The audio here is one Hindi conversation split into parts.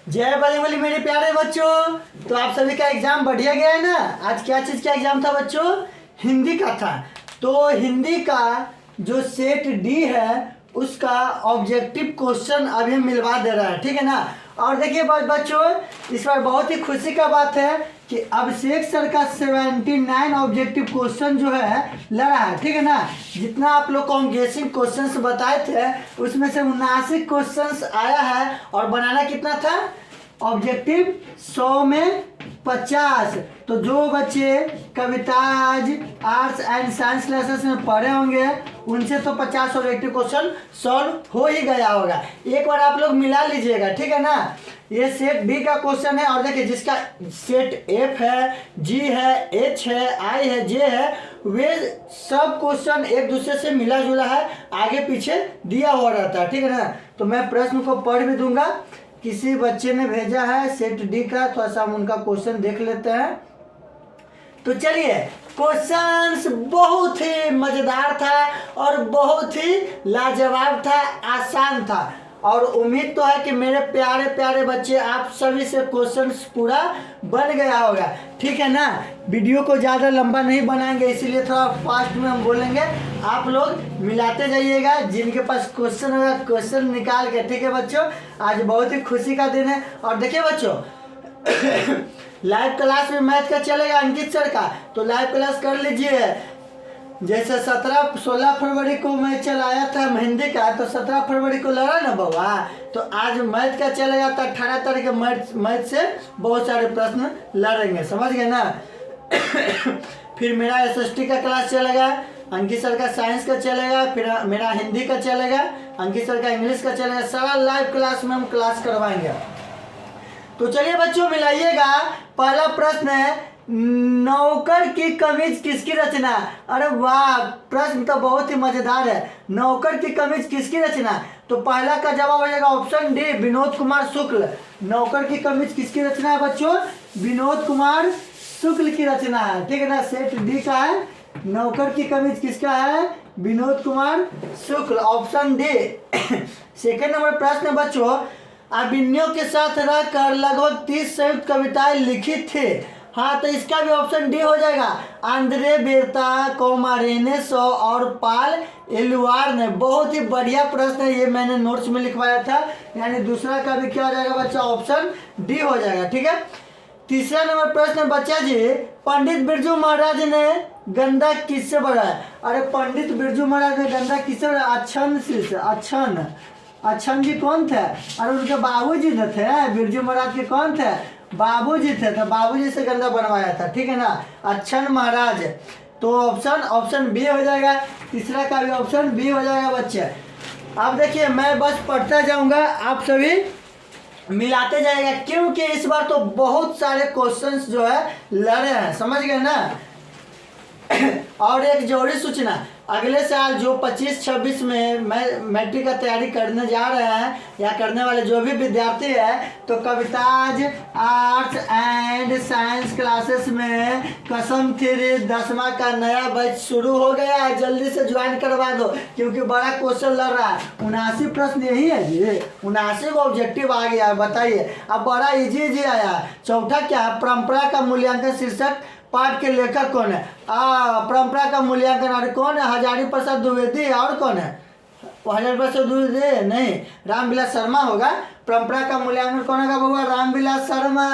जय बली बली मेरे प्यारे बच्चों। तो आप सभी का एग्जाम बढ़िया गया है ना। आज क्या चीज़ का एग्जाम था बच्चों? हिंदी का था। तो हिंदी का जो सेट डी है उसका ऑब्जेक्टिव क्वेश्चन अभी मिलवा दे रहा है, ठीक है ना। और देखिए बच्चों, इस बार बहुत ही खुशी का बात है कि अभिषेक सर का 79 ऑब्जेक्टिव क्वेश्चन जो है लड़ा है, ठीक है ना। जितना आप लोग को हम गेसिंग क्वेश्चंस बताए थे उसमें से 79 क्वेश्चंस आया है और बनाना कितना था ऑब्जेक्टिव 100 में 50। तो जो बच्चे Kavita's arts and science classes में पढ़े होंगे उनसे तो 50 ऑब्जेक्टिव क्वेश्चन सॉल्व हो ही गया होगा। एक बार आप लोग मिला लीजिएगा, ठीक है ना। ये सेट बी का क्वेश्चन है और देखिए जिसका सेट एफ है, जी है, एच है, आई है, जे है, वे सब क्वेश्चन एक दूसरे से मिला जुला है, आगे पीछे दिया हुआ रहता है, ठीक है ना। तो मैं प्रश्न को पढ़ भी दूंगा। किसी बच्चे ने भेजा है सेट डी का, थोड़ा सा हम उनका क्वेश्चन देख लेते हैं। तो चलिए, क्वेश्चंस बहुत ही मजेदार था और बहुत ही लाजवाब था, आसान था। और उम्मीद तो है कि मेरे प्यारे प्यारे बच्चे आप सभी से क्वेश्चंस पूरा बन गया होगा, ठीक है ना। वीडियो को ज़्यादा लंबा नहीं बनाएंगे, इसीलिए थोड़ा फास्ट में हम बोलेंगे। आप लोग मिलाते जाइएगा, जिनके पास क्वेश्चन होगा क्वेश्चन निकाल के, ठीक है बच्चों। आज बहुत ही खुशी का दिन है। और देखिए बच्चों लाइव क्लास में मैथ का चलेगा अंकित सर का, तो लाइव क्लास कर लीजिए। जैसे 16 फरवरी को मैच चलाया था हिंदी का, तो 17 फरवरी को लड़ा ना बउआ, तो आज मैथ का चलेगा। तो 18 तारीख के मैथ से बहुत सारे प्रश्न लड़ेंगे, समझ गए ना। फिर मेरा एसएसटी का क्लास चलेगा, अंकित सर का साइंस का चलेगा, फिर मेरा हिंदी का चलेगा, अंकित सर का इंग्लिश का चलेगा। सारा लाइव क्लास में हम क्लास करवाएंगे। तो चलिए बच्चों मिलाइएगा। पहला प्रश्न है, नौकर की कमीज किसकी रचना? अरे वाह, प्रश्न तो बहुत ही मजेदार है। नौकर की कमीज किसकी रचना? तो पहला का जवाब हो जाएगा ऑप्शन डी, विनोद कुमार शुक्ल। नौकर की कमीज किसकी रचना है बच्चों? विनोद कुमार शुक्ल की रचना है, ठीक है ना। सेट डी का है, नौकर की कमीज किसका है? Vinod Kumar Shukla, option D. Second number प्रश्न बच्चों, अभिनयों के साथ रहकर लगभग 30 संयुक्त कविताएं लिखी थी। हाँ, तो इसका भी ऑप्शन डी हो जाएगा, आंद्रे बेर्ता, कोमारेने सो और पाल एलुआर ने। बहुत ही बढ़िया प्रश्न है, ये मैंने नोट्स में लिखवाया था। यानी दूसरा का भी क्या हो जाएगा बच्चा? ऑप्शन डी हो जाएगा, ठीक है। तीसरा नंबर प्रश्न बच्चा जी, पंडित बिरजू महाराज ने गंदा किससे बढ़ाया? अरे पंडित बिरजू महाराज ने गंदा किससे बढ़ाया? अच्छन से। अच्छन जी कौन थे? अरे उनके बाबूजी न थे, बिरजू महाराज के कौन थे? बाबूजी थे, तो बाबूजी से गंदा बनवाया था, ठीक है ना, अच्छन महाराज। तो ऑप्शन बी हो जाएगा। तीसरा का भी ऑप्शन बी हो जाएगा बच्चे। अब देखिए मैं बस पढ़ता जाऊंगा, आप सभी मिलाते जाएगा, क्योंकि इस बार तो बहुत सारे क्वेश्चंस जो है लड़े हैं, समझ गए ना। और एक जरूरी सूचना, अगले साल जो 25-26 में मैट्रिक का तैयारी करने जा रहे हैं या करने वाले जो भी विद्यार्थी है, तो Kavita's arts and science classes में कसम थ्री 10वां का नया बैच शुरू हो गया है। जल्दी से ज्वाइन करवा दो, क्योंकि बड़ा क्वेश्चन लग रहा है। 79 प्रश्न यही है जी, 79 का ऑब्जेक्टिव आ गया है, बताइए। अब बड़ा इजी आया। चौथा क्या है? परंपरा का मूल्यांकन शीर्षक पाठ के लेखक कौन है? परंपरा का मूल्यांकन, अरे कौन है? हजारी प्रसाद द्विवेदी। और कौन है? हजारी प्रसाद द्विवेदी नहीं, रामविलास शर्मा होगा। परंपरा का मूल्यांकन कौन होगा बउआ? रामविलास शर्मा।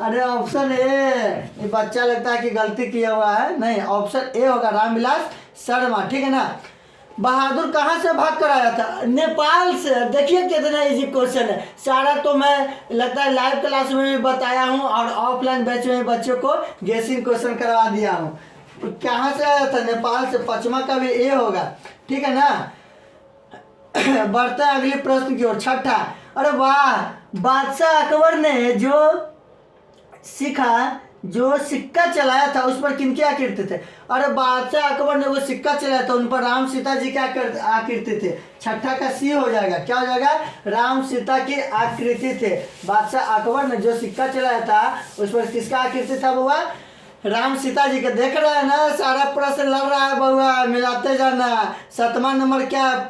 अरे ऑप्शन ए, ये बच्चा लगता है कि गलती किया हुआ है, नहीं, ऑप्शन ए होगा, रामविलास शर्मा, ठीक है ना। बहादुर कहाँ से भाग कर आया था? नेपाल से। देखिए कितना इजी क्वेश्चन है। सारा तो मैं लगता है लाइव क्लास में भी बताया हूँ और ऑफलाइन बैच में बच्चों को गेसिंग क्वेश्चन करवा दिया हूँ। कहाँ से आया था? नेपाल से। 5वां का भी ए होगा, ठीक है ना। बढ़ते हैं अगले प्रश्न की ओर। छठा, अरे वाह, बादशाह अकबर ने जो सिक्का चलाया था उस पर किनकी आकृति थे? अरे बादशाह अकबर ने वो सिक्का चलाया था, उन पर राम सीता जी की आकृति थे। छठा का सी हो जाएगा, क्या हो जाएगा? राम सीता की आकृति थे। बादशाह अकबर ने जो सिक्का चलाया था उस पर किसका आकृति था बुआ? राम सीता जी के देख रहे हैं ना, सारा प्रश्न लड़ रहा है बउआ, मिलाते जाना। 7वां नंबर क्या है,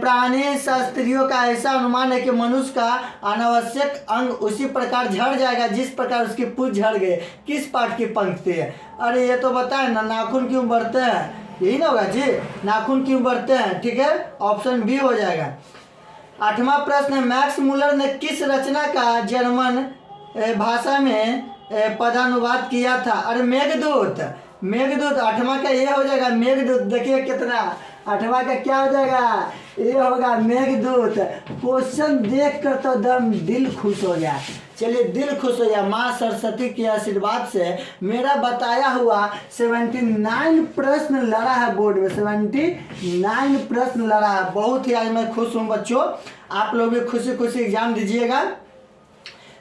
प्राणी शास्त्रियों का ऐसा अनुमान है कि मनुष्य का अनावश्यक अंग उसी प्रकार झड़ जाएगा जिस प्रकार उसकी पूंछ झड़ गई। किस पाठ की पंक्ति है? अरे ये तो बताए ना, नाखून क्यों बढ़ते हैं, यही ना होगा जी, नाखून क्यों बढ़ते हैं, ठीक है, ऑप्शन बी हो जाएगा। 8वां प्रश्न, मैक्स मुलर ने किस रचना का जर्मन भाषा में पदानुवाद किया था? अरे मेघदूत, मेघदूत 8वां का ये हो जाएगा मेघदूत। देखिए कितना, 8वां का क्या हो जाएगा, ये होगा मेघदूत। क्वेश्चन देख कर तो दम दिल खुश हो गया। चलिए दिल खुश हो गया, माँ सरस्वती के आशीर्वाद से मेरा बताया हुआ 79 प्रश्न लड़ा है बोर्ड में, 79 प्रश्न लड़ा है। बहुत ही आज मैं खुश हूँ बच्चों, आप लोग भी खुशी खुशी एग्जाम दीजिएगा।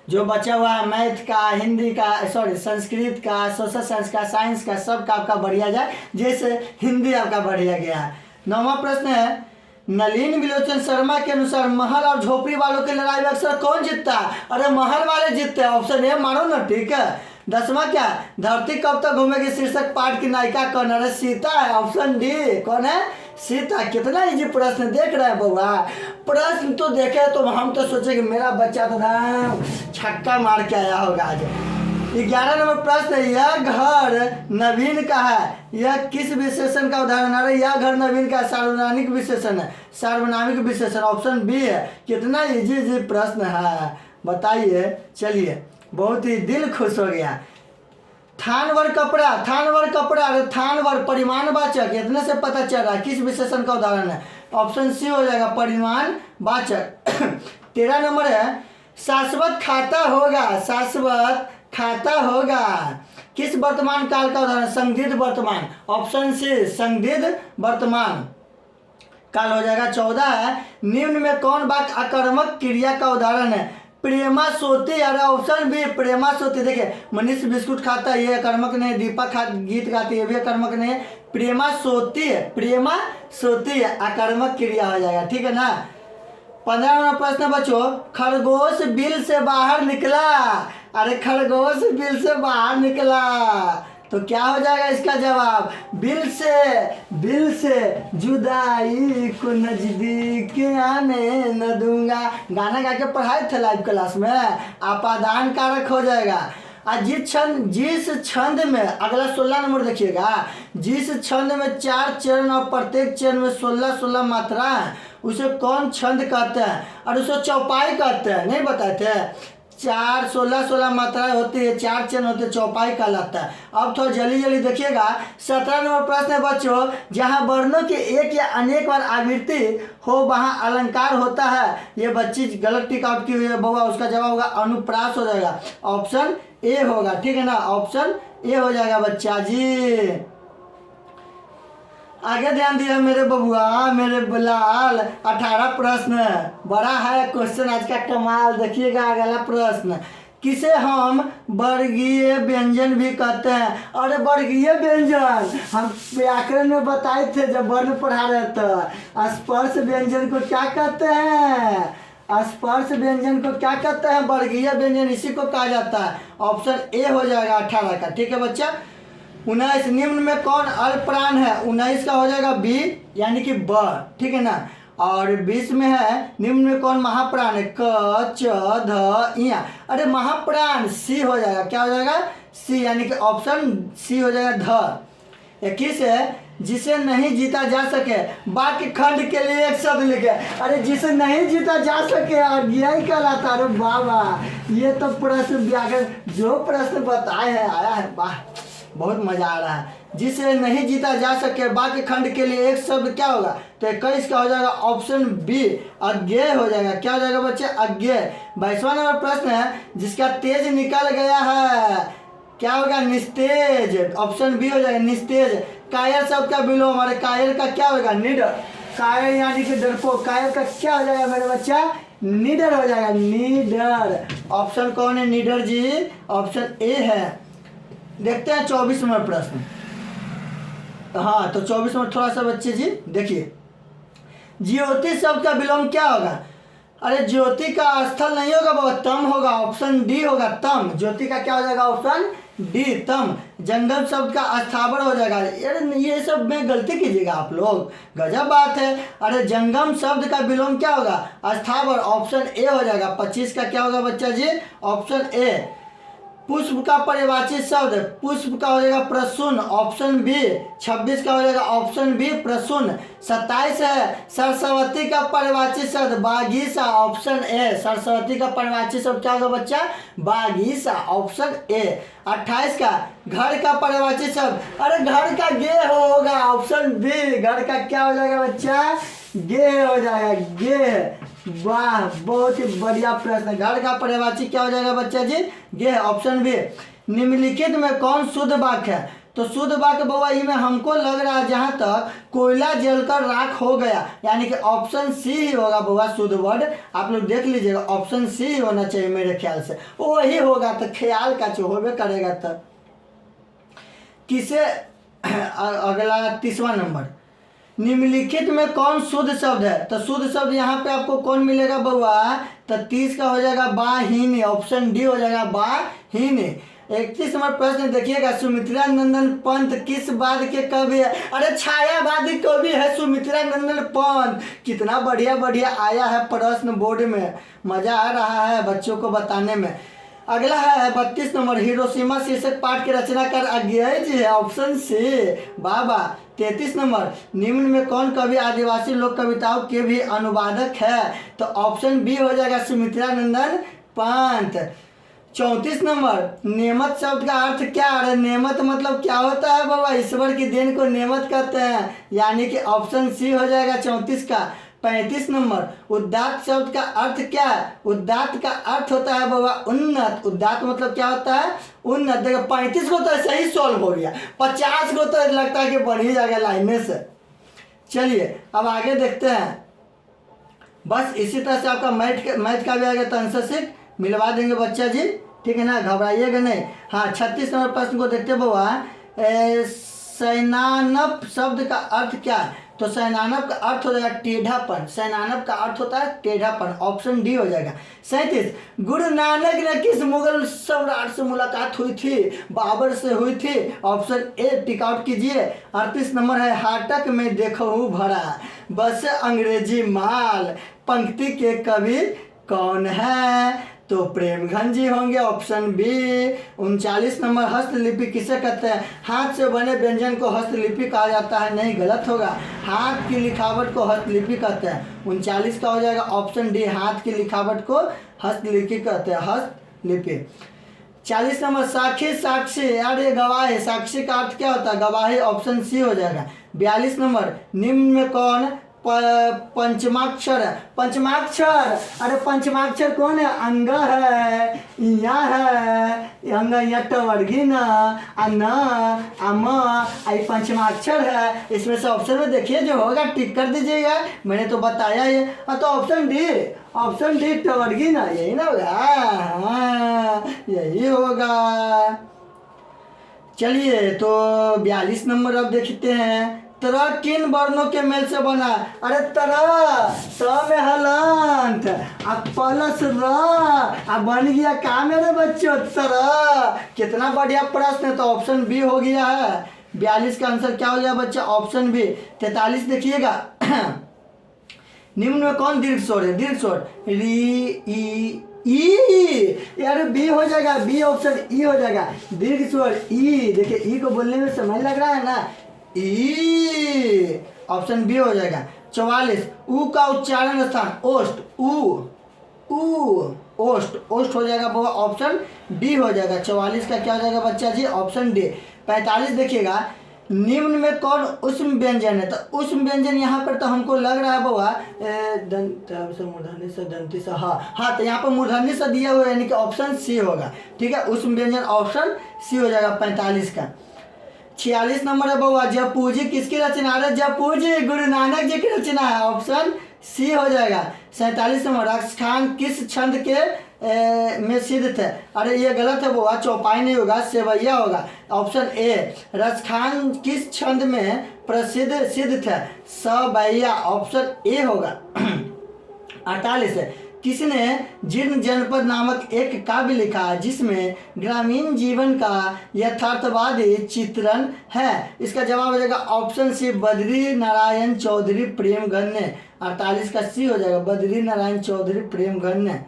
जो बचा हुआ है मैथ का, हिंदी का, सॉरी संस्कृत का, सोशल साइंस का, साइंस का, सबका आपका बढ़िया जाए, जैसे हिंदी आपका बढ़िया गया है। 9वां प्रश्न है, नलिन विलोचन शर्मा के अनुसार महल और झोपड़ी वालों की लड़ाई में अक्सर कौन जीतता है? अरे महल वाले जीतते हैं, ऑप्शन ए मारो ना, ठीक है। 10वां क्या, धरती कब तक घूमेगी शीर्षक पाठ की नायिका कौन? अरे सीता है, ऑप्शन डी। कौन है? सीता। कितना इजी प्रश्न देख रहे हैं बउआ, प्रश्न तो देखे तो हम तो सोचे कि मेरा बच्चा तो छक्का मार के आया होगा आज। 11 नंबर प्रश्न, यह घर नवीन का है, यह किस विशेषण का उदाहरण? अरे यह घर नवीन का सार्वनामिक विशेषण है, सार्वनामिक विशेषण, ऑप्शन बी है। कितना इजी प्रश्न है बताइए। चलिए बहुत ही दिल खुश हो गया। थानवर कपड़ा, थानवर कपड़ा, अरे थानवर परिमाणवाचक, इतने से पता चल रहा है किस विशेषण का उदाहरण है, ऑप्शन सी हो जाएगा परिमाणवाचक। 13 नंबर है, शाश्वत खाता होगा, शाश्वत खाता होगा किस वर्तमान काल का उदाहरण? संदिग्ध वर्तमान, ऑप्शन सी संदिग्ध वर्तमान काल हो जाएगा। 14 है, निम्न में कौन वाक्य आकर्मक क्रिया का उदाहरण है? प्रेमा सोती, अरे ऑप्शन बी प्रेमा सोती। देखिए मनीष बिस्कुट खाता है, ये अकर्मक नहीं। दीपा गीत गाती है, ये भी अकर्मक नहीं। प्रेमा सोती है, प्रेमा सोती है, अकर्मक क्रिया हो जाएगा, ठीक है ना। 15वां प्रश्न बच्चों, खरगोश बिल से बाहर निकला, अरे खरगोश बिल से बाहर निकला तो क्या हो जाएगा इसका जवाब? बिल से जुदाई को नजदीक आने न दूंगा। गाना गा के पढ़ाए थे लाइव क्लास में, अपादान कारक हो जाएगा। जिस छंद में, अगला 16 नंबर देखिएगा, जिस छंद में 4 चरण और प्रत्येक चरण में 16 मात्रा है उसे कौन छंद कहते हैं? और उसे चौपाई कहते हैं, नहीं बताए थे? 16 मात्राएं होती है, 4 चरण होते हैं, चौपाई कहलाता है। अब थोड़ा जल्दी देखिएगा। 17 नंबर प्रश्न है बच्चों, जहां वर्णों की एक या अनेक बार आवृत्ति हो वहां अलंकार होता है। ये बच्ची गलत टिक आउट की हुई है बउआ, उसका जवाब होगा अनुप्रास हो जाएगा, ऑप्शन ए होगा, ठीक है ना, ऑप्शन ए हो जाएगा बच्चा जी। आगे ध्यान दिया मेरे बबुआ, मेरे लाल। 18 प्रश्न, बड़ा है क्वेश्चन आज का, कमाल। देखिएगा अगला प्रश्न, किसे हम वर्गीय व्यंजन भी कहते हैं? अरे वर्गीय व्यंजन हम व्याकरण में बताए थे जब वर्ण पढ़ा रहे थे। स्पर्श व्यंजन को क्या कहते हैं? स्पर्श व्यंजन को क्या कहते हैं? वर्गीय व्यंजन इसी को कहा जाता है, ऑप्शन ए हो जाएगा 18 का, ठीक है बच्चा। 19, निम्न में कौन अल्पप्राण है? 19 का हो जाएगा बी यानी कि ब, ठीक है ना। और 20 में है, निम्न में कौन महाप्राण है? क च ध इया, अरे महाप्राण सी हो जाएगा, क्या हो जाएगा? सी यानी कि ऑप्शन सी हो जाएगा ध। 21 है, जिसे नहीं जीता जा सके, वाक्य खंड के लिए एक शब्द लिखे। अरे जिसे नहीं जीता जा सके और यही कहलाता। अरे बाबा ये तो प्रश्न व्याकरण जो प्रश्न बताए हैं आया है, वाह बहुत मजा आ रहा है। जिसे नहीं जीता जा सके वाक्य खंड के लिए एक शब्द क्या होगा? तो 21 का हो जाएगा ऑप्शन बी अज्ञेय हो जाएगा, क्या हो जाएगा बच्चे? अज्ञेय। 22वां नंबर प्रश्न है, जिसका तेज निकल गया है क्या होगा? निस्तेज, ऑप्शन बी हो जाएगा निस्तेज। कायर शब्द का विलोम, हमारे कायर का क्या होगा? निडर। कायर यानी कि डरपोक, कायर का क्या हो जाएगा मेरे बच्चा? निडर हो जाएगा, निडर। ऑप्शन कौन है निडर जी? ऑप्शन ए है। देखते हैं 24 नंबर प्रश्न। हाँ तो 24 नंबर थोड़ा सा बच्चे जी देखिए, ज्योति शब्द का विलोम क्या होगा? अरे ज्योति का स्थल नहीं होगा, बहुत तम होगा, ऑप्शन डी होगा तम। ज्योति का क्या हो जाएगा? ऑप्शन डी तम, जंगम शब्द का अस्थावर हो जाएगा। यार ये सब में गलती कीजिएगा आप लोग, गजब बात है। अरे जंगम शब्द का विलोम क्या होगा? अस्थावर, ऑप्शन ए हो जाएगा। 25 का क्या होगा बच्चा जी? Option A. पुष्प का पर्यायवाची शब्द, पुष्प का हो जाएगा प्रसून, ऑप्शन बी। 26 का हो जाएगा ऑप्शन बी प्रसून। 27 है सरस्वती का पर्यायवाची शब्द बागीचा, ऑप्शन ए। सरस्वती का पर्यायवाची शब्द क्या होगा बच्चा? बागीचा, ऑप्शन ए। 28 का घर का पर्यायवाची शब्द, अरे घर का गे होगा, ऑप्शन बी। घर का क्या हो जाएगा बच्चा? गे हो जाएगा, गे। वाह, बहुत ही बढ़िया प्रश्न। घर का पर्यायवाची क्या हो जाएगा बच्चा जी? गे, ऑप्शन बी। निम्नलिखित में कौन शुद्ध वाक्य है? तो शुद्ध वाक्य बउआ में हमको लग रहा है जहां तक कोयला जलकर राख हो गया, यानी कि ऑप्शन सी ही होगा बउआ शुद्ध वर्ड। आप लोग देख लीजिएगा, ऑप्शन सी ही होना चाहिए मेरे ख्याल से, वही होगा। तो ख्याल का जो होबे करेगा। तब किसे अगला 30वां नंबर, निम्नलिखित में कौन शुद्ध शब्द है? तो शुद्ध शब्द यहाँ पे आपको कौन मिलेगा बउआ? तो 30 का हो जाएगा बाहीन, ऑप्शन डी हो जाएगा बाहीन। 31 नंबर प्रश्न देखिएगा, सुमित्रा नंदन पंत किस बाद के कवि है? अरे छायावादी कवि है सुमित्रा नंदन पंत। कितना बढ़िया बढ़िया आया है प्रश्न बोर्ड में, मजा आ रहा है बच्चों को बताने में। अगला है 32 नंबर, हिरोशिमा शीर्षक पाठ के रचनाकार अज्ञेय जी है, ऑप्शन सी। बाबा 33 नंबर, निम्न में कौन कवि आदिवासी लोक कविताओं के भी अनुवादक है? तो ऑप्शन बी हो जाएगा सुमित्रा नंदन पंत। 34 नंबर, नेमत शब्द का अर्थ क्या है? नेमत मतलब क्या होता है बाबा? ईश्वर की देन को नेमत कहते हैं, यानी कि ऑप्शन सी हो जाएगा 34 का। 35 नंबर, उदात्त शब्द का अर्थ क्या है? उदात्त का अर्थ होता है बाबा उन्नत। उदात्त मतलब क्या होता है? उन्नत। देखो 35 को तो सही सॉल्व हो गया, 50 को तो लगता है कि बढ़ ही जाएगा लाइन से। चलिए अब आगे देखते हैं। बस इसी तरह से आपका मैथ का भी आएगा तो आंसर शीट मिलवा देंगे बच्चा जी, ठीक है ना, घबराइएगा नहीं। हाँ 36 नंबर प्रश्न को देखते बउआ, सैनानप शब्द का अर्थ क्या है? तो सैनानप का अर्थ हो जाएगा टेढ़ापन। सैनानप का अर्थ होता है टेढ़ापन, ऑप्शन डी हो जाएगा। 37, गुरु नानक ने किस मुगल सम्राट से मुलाकात हुई थी? बाबर से हुई थी, ऑप्शन ए टिक आउट कीजिए। 38 नंबर है, हाटक में देखो भरा बस अंग्रेजी माल, पंक्ति के कवि कौन है? तो प्रेमघन जी होंगे, ऑप्शन बी। 39 नंबर, हस्तलिपि किसे कहते हैं? हाथ से बने व्यंजन को हस्तलिपि कहा जाता है, नहीं गलत होगा। हाथ की लिखावट को हस्तलिपि कहते हैं। 39 का हो जाएगा ऑप्शन डी, हाथ की लिखावट को हस्तलिपि कहते हैं, हस्तलिपि। 40 नंबर, साक्षी साक्षी, यार ये गवाही, साक्षी का अर्थ क्या होता है? गवाही, ऑप्शन सी हो जाएगा। 42 नंबर, निम्न में कौन पंचमाक्षर है? पंचमाक्षर, अरे पंचमाक्षर कौन है? अंग है, इया है, अंग इया टवर्गी न अम आई पंचमाक्षर है। इसमें से ऑप्शन में देखिए जो होगा टिक कर दीजिएगा, मैंने तो बताया ये। तो ऑप्शन डी, ऑप्शन डी टवर्गी न, यही ना होगा? हाँ यही होगा। चलिए तो 42 नंबर अब देखते हैं, तरह किन वर्णों के मेल से बना? अरे तरह त में हलंत आ प्लस र आ बन गया का मेरे बच्चों? तरह। कितना बढ़िया प्रश्न है, तो ऑप्शन बी हो गया है। 42 का आंसर क्या हो गया बच्चा? Option B. 43 देखिएगा, निम्न में कौन दीर्घ स्वर है? दीर्घ स्वर री ई, यार बी हो जाएगा, बी ऑप्शन ई हो जाएगा। दीर्घ स्वर ई, देखिए ई को बोलने में समय लग रहा है ना, ई, ऑप्शन बी हो जाएगा। 44, ऊ का उच्चारण स्थान ओष्ठ, ओष्ठ, ओष्ठ हो जाएगा बाबा, ऑप्शन डी हो जाएगा। 44 का क्या हो जाएगा बच्चा जी? Option D. 45 देखिएगा, निम्न में कौन उष्म व्यंजन है? तो उष्म व्यंजन यहाँ पर तो हमको लग रहा है बाबा मूर्धन्य से दंती से, हाँ तो यहाँ पर मूर्धन्य से दिया हुआ है, यानी कि ऑप्शन सी होगा, ठीक है। उष्म व्यंजन ऑप्शन सी हो जाएगा 45 का। 46 नंबर है बउआ, जपूजी किसकी रचना है? जपूजी गुरु नानक जी की रचना है, ऑप्शन सी हो जाएगा। 47 नंबर, रक्षखान किस छंद के में सिद्ध थे? अरे ये गलत है बउआ, चौपाई नहीं होगा, सेवैया होगा, ऑप्शन ए। रक्षखान किस छंद में सिद्ध थे? सवैया, ऑप्शन ए होगा। 48 है, किसने जीर्ण जनपद नामक एक काव्य लिखा जिसमें ग्रामीण जीवन का यथार्थवादी चित्रण है? इसका जवाब हो जाएगा ऑप्शन सी, बद्री नारायण चौधरी प्रेमगन्य। 48 का सी हो जाएगा, बद्री नारायण चौधरी प्रेमगन्य।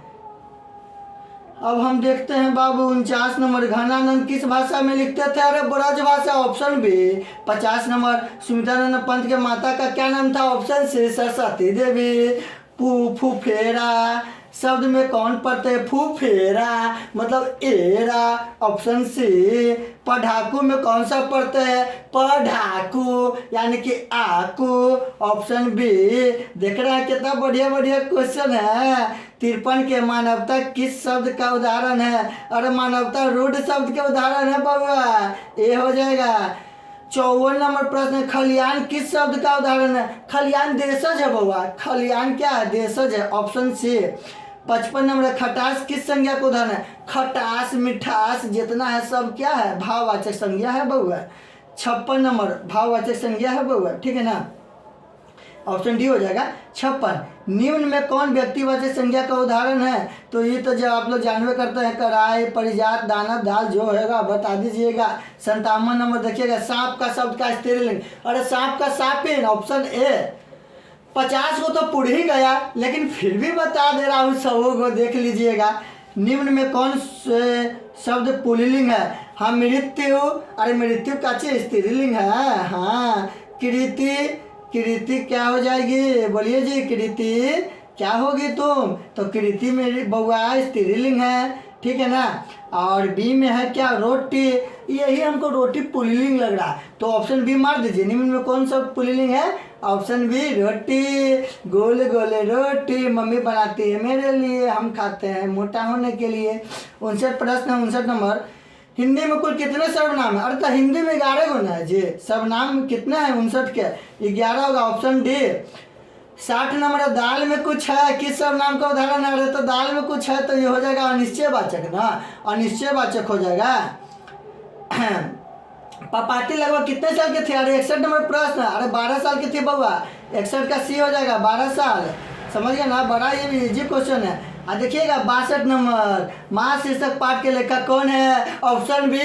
अब हम देखते हैं बाबू 49 नंबर, घनानंद किस भाषा में लिखते थे? अरे Braj Bhasha, option B. 50 number, Sumitranand Pant के माता का क्या नाम था? ऑप्शन सी, सरस्वती देवी। फुफेरा शब्द में कौन प्रत्यय? फुफेरा मतलब एरा, ऑप्शन सी। पढ़ाकू में कौन सा प्रत्यय है? पढ़ाकू यानी कि आकू, ऑप्शन बी। देख रहे हैं कितना बढ़िया बढ़िया क्वेश्चन है। 53 के मानवता किस शब्द का उदाहरण है? अरे मानवता रूढ़ शब्द के उदाहरण है बाबा, ये हो जाएगा। 54 नंबर प्रश्न, खलियान किस शब्द का उदाहरण है? खलियान देशज है बाबा, खलियान क्या है? देशज है, ऑप्शन सी। 55 नंबर, खटास किस संज्ञा का उदाहरण है? खटास मिठास जितना है सब क्या है? भाववाचक संज्ञा है बउआ। 56 नंबर भाववाचक संज्ञा है बउआ, ठीक है ना, ऑप्शन डी हो जाएगा 56। निम्न में कौन व्यक्तिवाचक संज्ञा का उदाहरण है? तो ये तो जब आप लोग जानवे करते हैं, कराए, परिजात, दाना, दाल जो होगा बता दीजिएगा। 57 नंबर देखिएगा, सांप का शब्द का स्त्रीलिंग। अरे सांप का सापिन, ऑप्शन ए। 50 को तो पुढ़ ही गया, लेकिन फिर भी बता दे रहा हूँ, सबों को देख लीजिएगा। निम्न में कौन शब्द पुल्लिंग है? हाँ मृत्यु, अरे मृत्यु का चीज स्त्रीलिंग है। हाँ कृति, कृति क्या हो जाएगी? बोलिए जी, कृति क्या होगी तुम? तो कृति मेरी बउआ स्त्रीलिंग है, ठीक है ना। और बी में है क्या? रोटी, यही हमको रोटी पुल्लिंग लग रहा, तो ऑप्शन बी मार दीजिए। निम्न में कौन सा पुल्लिंग है? ऑप्शन बी, रोटी। गोले गोले रोटी मम्मी बनाती है मेरे लिए, हम खाते हैं मोटा होने के लिए। 59 प्रश्न, 59 नंबर, हिंदी में कुल कितने सर्वनाम है? अरे तो हिंदी में 11 गुना है जी, सर्वनाम कितने हैं? 59 के 11 होगा, ऑप्शन डी। 60 नंबर, दाल में कुछ है किस सर्वनाम का उदाहरण है? अरे तो दाल में कुछ है तो ये हो जाएगा अनिश्चयवाचक ना, अनिश्चयवाचक हो जाएगा। पापाटी लगभग कितने साल के थे? अरे 61 नंबर प्रश्न, अरे 12 साल के थे बउआ, 61 का सी हो जाएगा, 12 साल। समझ गए ना, बड़ा ये भी इजी क्वेश्चन है। देखिएगा 62 नंबर, माँ शीर्षक पाठ के लेखक कौन है? ऑप्शन बी,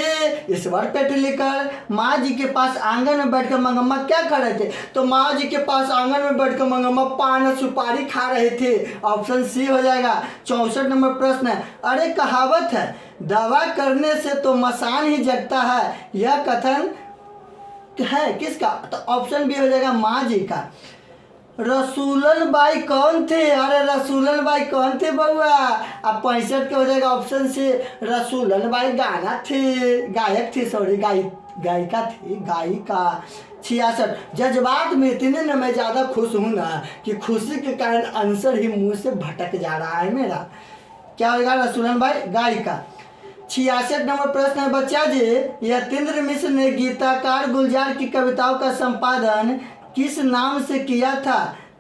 ईश्वर पेटलीकर। माँ जी के पास आंगन में बैठकर मंगम्मा क्या कर रहे थे? तो माँ जी के पास आंगन में बैठकर मंगम्मा पान सुपारी खा रहे थे, ऑप्शन सी हो जाएगा। 64 नंबर प्रश्न है, अरे कहावत है दवा करने से तो मसान ही जगता है, यह कथन है किसका? तो ऑप्शन बी हो जाएगा माँ जी का। रसूलन बाई कौन थे? अरे रसूलन बाई कौन थे बउआ? अब 65 के हो जाएगा, ऑप्शन से। रसूलन बाई गाना थी, गायक थी, सॉरी गायिका थी, गायिका। 66, जज्बात में इतने न मैं ज़्यादा खुश हूँ ना कि खुशी के कारण आंसर ही मुंह से भटक जा रहा है मेरा। क्या होगा? रसूलन बाई गायिका। 66 नंबर प्रश्न है बच्चा जी, यतीन्द्र मिश्र ने गीताकार गुलजार की कविताओं का संपादन किस नाम से किया था?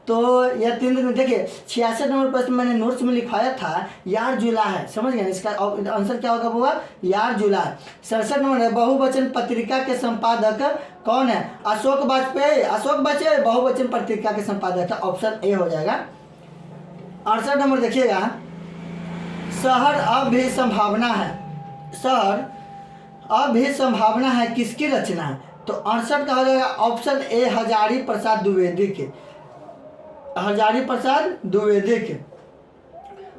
तो यतीन्द्र ने, देखिए 66 नंबर प्रश्न मैंने नोट्स में लिखवाया था, यार जुला है, समझ गए? इसका आंसर क्या होगा बुआ? यार जुला। 67 नंबर है, बहुवचन पत्रिका के संपादक कौन है? अशोक वाजपेयी, अशोक वाजपेयी बहुवचन पत्रिका के संपादक है, ऑप्शन ए हो जाएगा। 68 नंबर देखिएगा, शहर अब भी संभावना है, शहर अब भी संभावना है किसकी रचना है? तो 68 का हो जाएगा ऑप्शन ए, हजारी प्रसाद द्विवेदी के, हजारी प्रसाद द्विवेदी के।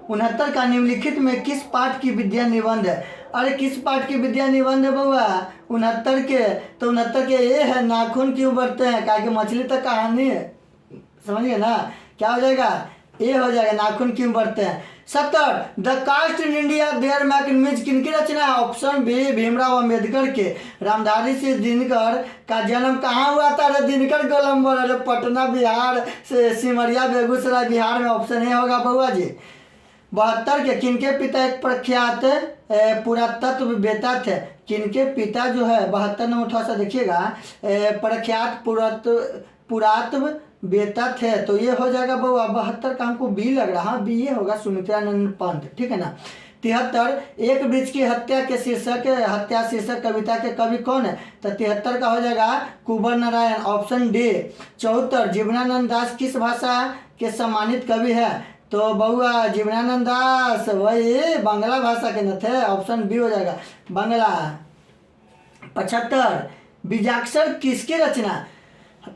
69 का निम्नलिखित में किस पाठ की विद्या निबंध है? अरे किस पाठ की विद्या निबंध है बउआ? 69 के, तो 69 के ये है, नाखून क्यों बढ़ते हैं? क्या कि मछली तक कहानी है, समझिए ना, क्या हो जाएगा? ए हो जाएगा, नाखून क्यों बढ़ते हैं। 70, the caste in India their mechanism किनकी रचना है? ऑप्शन बी, भीमराव अम्बेडकर के। रामधारी सिंह दिनकर का जन्म कहाँ हुआ था? अरे दिनकर गोलम्बर, अरे पटना बिहार से, सिमरिया बेगूसराय बिहार में, ऑप्शन ए होगा बउआ जी। 72 के, किनके पिता एक प्रख्यात पुरातत्ववेत्ता थे? किनके पिता जो है 72 नंबर थोड़ा सा देखिएगा, प्रख्यात पुरातत्व बेटा थे, तो ये हो जाएगा बउआ 72 का हमको बी लग रहा है, बी ये होगा, सुमित्रानंद पंत, ठीक है ना। 73, एक वृक्ष की हत्या के शीर्षक, हत्या शीर्षक कविता के कवि कौन है? तो 73 का हो जाएगा कुंवर नारायण, ऑप्शन डी। 74, जीवनानंद दास किस भाषा के सम्मानित कवि है? तो बउआ जीवनानंद दास वही बांग्ला भाषा के न थे, ऑप्शन बी हो जाएगा बांग्ला। 75 बीजाक्षर किसकी रचना?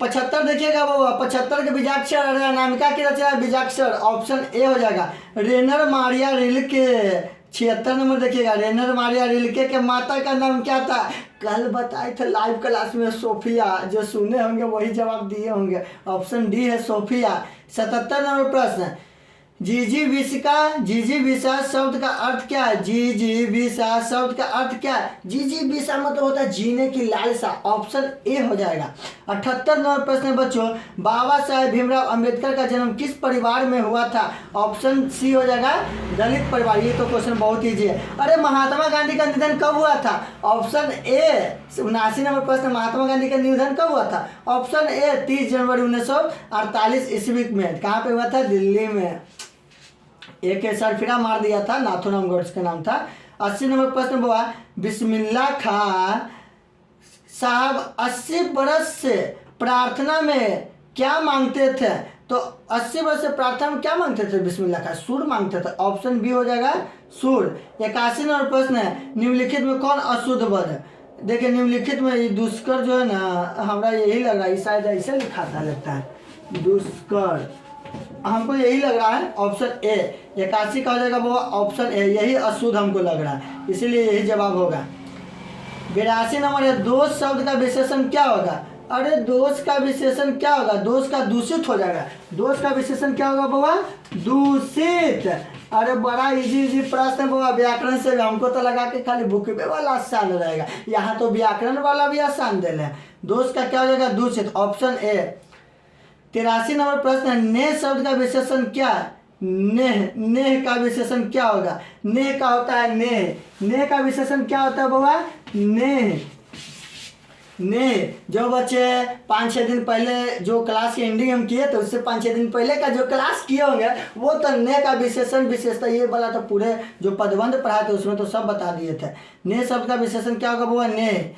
75 देखिएगा बउआ, 75 के बीजाक्षर अनामिका की रचना बीजाक्षर, ऑप्शन ए हो जाएगा रेनर मारिया रिल्के। 76 नंबर देखिएगा, रेनर मारिया रिल्के के माता का नाम क्या था? कल बताए थे लाइव क्लास में, सोफिया। जो सुने होंगे वही जवाब दिए होंगे, ऑप्शन डी है सोफिया। 77 नंबर प्रश्न, जिजीविसा शब्द का अर्थ क्या है? जिजीविसा शब्द का अर्थ क्या है? जिजीविसा मतलब होता है जीने की लालसा, ऑप्शन ए हो जाएगा। 78 नंबर प्रश्न है बच्चों, बाबा साहेब भीमराव अंबेडकर का जन्म किस परिवार में हुआ था? ऑप्शन सी हो जाएगा दलित परिवार। ये तो क्वेश्चन बहुत ईजी है। अरे महात्मा गांधी का निधन कब हुआ था? Option A. 79 नंबर प्रश्न, महात्मा गांधी का निधन कब हुआ था? ऑप्शन ए 30 जनवरी 1948 ईस्वी में। कहाँ पे हुआ था? दिल्ली में। एक सरफिरा मार दिया था, नाथूराम गोड्स का नाम था। 80 नंबर प्रश्न हुआ, बिस्मिल्लाह खां साहब 80 बरस से प्रार्थना में क्या मांगते थे? तो 80 बरस से प्रार्थना में क्या मांगते थे बिस्मिल्लाह खां? सूर मांगते थे, ऑप्शन बी हो जाएगा सूर। 81 नंबर प्रश्न है, निम्नलिखित में कौन अशुद्ध वध है? देखिए निम्नलिखित में ये दुष्कर जो है ना, हमारा यही लग रहा है, शायद ऐसे लिखा था लगता है दुष्कर, हमको यही लग रहा है, ऑप्शन ए। 81 का हो जाएगा वो ऑप्शन ए, यही अशुद्ध हमको लग रहा है, इसीलिए यही जवाब होगा। 82 नंबर है, दोष शब्द का विशेषण क्या होगा? अरे दोष का विशेषण क्या होगा? दोष का दूषित हो जाएगा। दोष का विशेषण क्या होगा बाबा? दूषित। अरे बड़ा इजी प्रश्न है बाबा, व्याकरण से भी हमको तो लगा के खाली बुक पे वाला आसान रहेगा, यहाँ तो व्याकरण वाला भी आसान दे रहे हैं। दोष का क्या हो जाएगा? दूषित, ऑप्शन ए। 83 नंबर प्रश्न है, नेह शब्द का विशेषण क्या? नेह का विशेषण क्या होगा? नेह का होता है नेह का विशेषण क्या होता है बाबा? नेह जो बच्चे 5-6 दिन पहले जो क्लास की एंडिंग हम किए, तो उससे 5-6 दिन पहले का जो क्लास किए होंगे वो तो नेह का विशेषण विशेषता ये वाला तो पूरे जो पदबंध पढ़ाए थे उसमें तो सब बता दिए थे। नेह शब्द का विशेषण क्या होगा बाबा? नेह।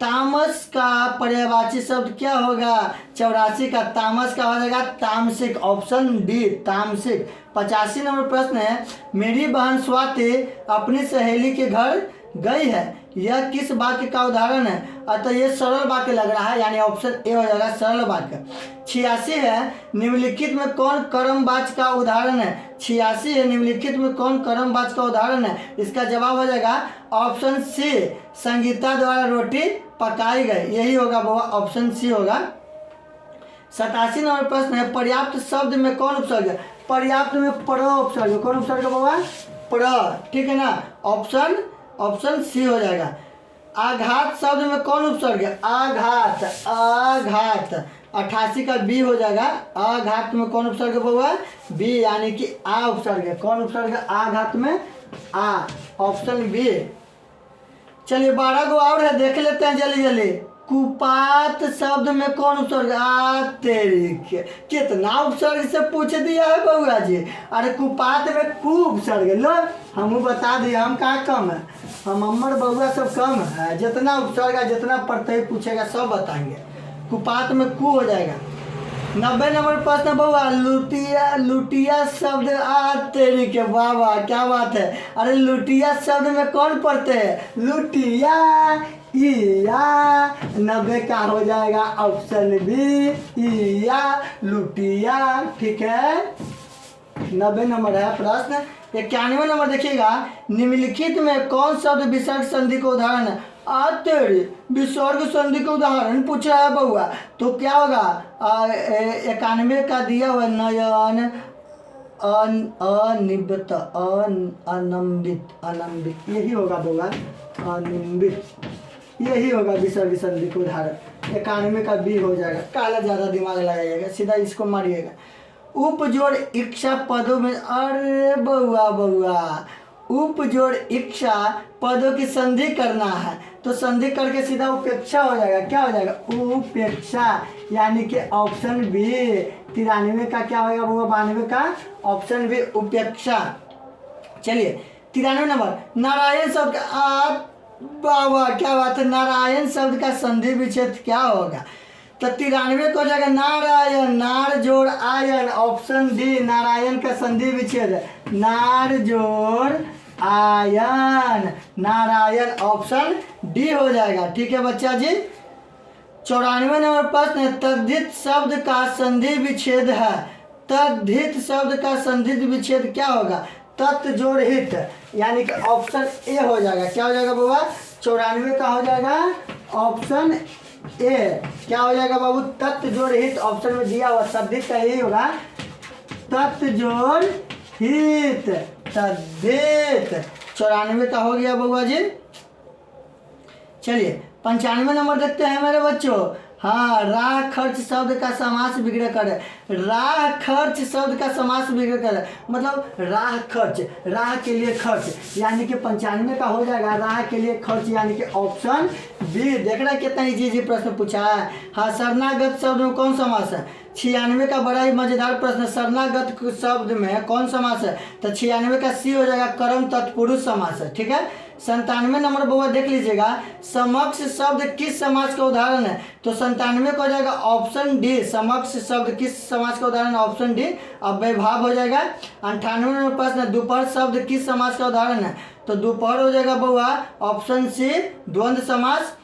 तामस का पर्यायवाची शब्द क्या होगा? 84 का तामस का हो जाएगा तामसिक, ऑप्शन डी तामसिक। 85 नंबर प्रश्न है, मेरी बहन स्वाति अपनी सहेली के घर गई है, यह किस वाक्य का उदाहरण है? अतः यह सरल वाक्य लग रहा है, यानी ऑप्शन ए हो जाएगा सरल वाक्य। 86 है, निम्नलिखित में कौन कर्मवाच्य का उदाहरण है? 86 है, निम्नलिखित में कौन कर्मवाच्य का उदाहरण है? इसका जवाब हो जाएगा ऑप्शन सी, संगीता द्वारा रोटी पकाई गई, यही होगा बाबा, ऑप्शन सी होगा। 87 नंबर प्रश्न है, पर्याप्त शब्द में कौन उपसर्ग है? पर्याप्त में प्र उपसर्ग, कौन उपसर्ग बाबा? प्र, ठीक है ना, ऑप्शन सी हो जाएगा। आघात शब्द में कौन उपसर्ग है? आघात। 88 का बी हो जाएगा, आघात में कौन उपसर्ग बाबा? बी, यानी कि आ उपसर्ग है। कौन उपसर्ग है आघात में? आ, ऑप्शन बी। चलिए 12 गो और है, देख लेते हैं जल्दी। कुपात शब्द में कौन उपसर्ग? तेरी कितना उपसर्ग से पूछ दिया है बउआ जी। अरे कुपात में कु उपसर्ग, लो हम बता दिए, हम कहाँ कम है, हम अमर बउआ सब कम है, जितना उपसर्ग है जितना प्रत्यय पूछेगा सब बताएंगे। कुपात में कु हो जाएगा। 90 नंबर प्रश्न बउआ, लुटिया शब्द तेरी के, वाह वाह क्या बात है। अरे लुटिया शब्द में कौन पढ़ते हैं? लुटिया, इया। 90 का हो जाएगा ऑप्शन बी, इया, लुटिया, ठीक है। 90 नंबर है प्रश्न। 91 नंबर देखिएगा, निम्नलिखित में कौन शब्द विसर्ग संधि का उदाहरण है? तेरी विसर्ग संधि का उदाहरण पूछा है बउआ, तो क्या होगा? 91 का दिया हुआ नयन, अनिबित, अनम्बित, यही होगा बउआ, अनिबित, यही होगा विसर्ग संधि का उदाहरण। 91 का बी हो जाएगा। काला ज़्यादा दिमाग लगाइएगा, सीधा इसको मारिएगा। उपजोड़ इच्छा पदों में, अरे बउआ उपजोड़ इच्छा पदों की संधि करना है, तो संधि करके सीधा उपेक्षा हो जाएगा। क्या हो जाएगा? उपेक्षा, यानी कि ऑप्शन बी। 93 का क्या होगा बउआ? 92 का ऑप्शन बी, उपेक्षा। चलिए 93 नंबर, नारायण शब्द का, बाबा क्या बात है, नारायण शब्द का संधि विच्छेद क्या होगा? तो 93 को हो जाएगा नारायण, नार जोड़ आयन, ऑप्शन डी नारायण का संधि विच्छेद, नार जोड़ आयन, नारायण, ऑप्शन डी हो जाएगा। ठीक है बच्चा जी। 94 नंबर प्रश्न है, तद्धित शब्द का संधि विच्छेद है। तद्धित शब्द का संधि विच्छेद क्या होगा? तत् जोड़ हित, यानी कि ऑप्शन ए हो जाएगा। क्या हो जाएगा बाबा? 94 का हो जाएगा ऑप्शन ए। क्या हो जाएगा बाबू? तत् जोड़ हित, ऑप्शन में दिया हुआ तद्धित का यही होगा, तत् जोड़ हित, तद्धित। 94 का हो गया बउआ जी। चलिए 95 नंबर देखते हैं मेरे बच्चों। हाँ, राह खर्च शब्द का समास विग्रह कर, राह खर्च शब्द का समास विग्रह कर, मतलब राह खर्च, राह के लिए खर्च, यानी कि 95 का हो जाएगा राह के लिए खर्च, यानी कि ऑप्शन बी। देख रहा है कितना इजी प्रश्न पूछा है। हाँ, शरणागत शब्द में कौन समास है? 96 का बड़ा ही मजेदार प्रश्न, शरणागत शब्द में कौन समास है? तो 96 का सी हो जाएगा, कर्म तत्पुरुष समास है। ठीक है। 97 नंबर बउआ देख लीजिएगा, समक्ष शब्द किस समास का उदाहरण है? तो 97 को हो जाएगा ऑप्शन डी, समक्ष शब्द किस समास का उदाहरण? ऑप्शन डी अव्ययभाव हो जाएगा। 98 नंबर प्रश्न, दोपहर शब्द किस समास का उदाहरण है? तो दोपहर हो जाएगा बउआ ऑप्शन सी द्वंद्व समास।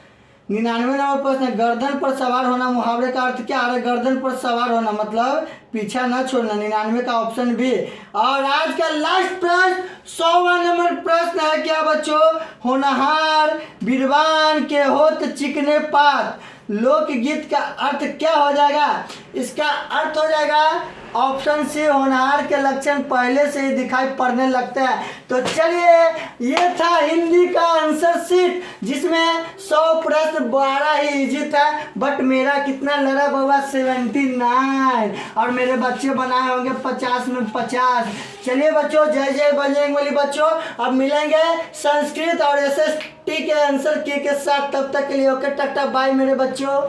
99 नंबर प्रश्न, गर्दन पर सवार होना, मुहावरे का अर्थ क्या है? गर्दन पर सवार होना मतलब पीछा न छोड़ना, 99 का ऑप्शन बी। और आज का लास्ट प्रश्न 100वां नंबर प्रश्न है क्या बच्चों? होनहार बीरबान के होत चिकने पात, लोकगीत का अर्थ क्या हो जाएगा? इसका अर्थ हो जाएगा ऑप्शन सी, होनहार के लक्षण पहले से ही दिखाई पड़ने लगते हैं। तो चलिए, ये था हिंदी का आंसर शीट, जिसमें 100 प्रश्न 12 ही इजी था, बट मेरा कितना लड़ा बाबा 79, और मेरे बच्चे बनाए होंगे 50 में 50। चलिए बच्चों, जय जय बजरंगबली। बच्चों अब मिलेंगे संस्कृत और SST के आंसर की के साथ, तब तक के लिए ओके टाटा बाय मेरे बच्चों।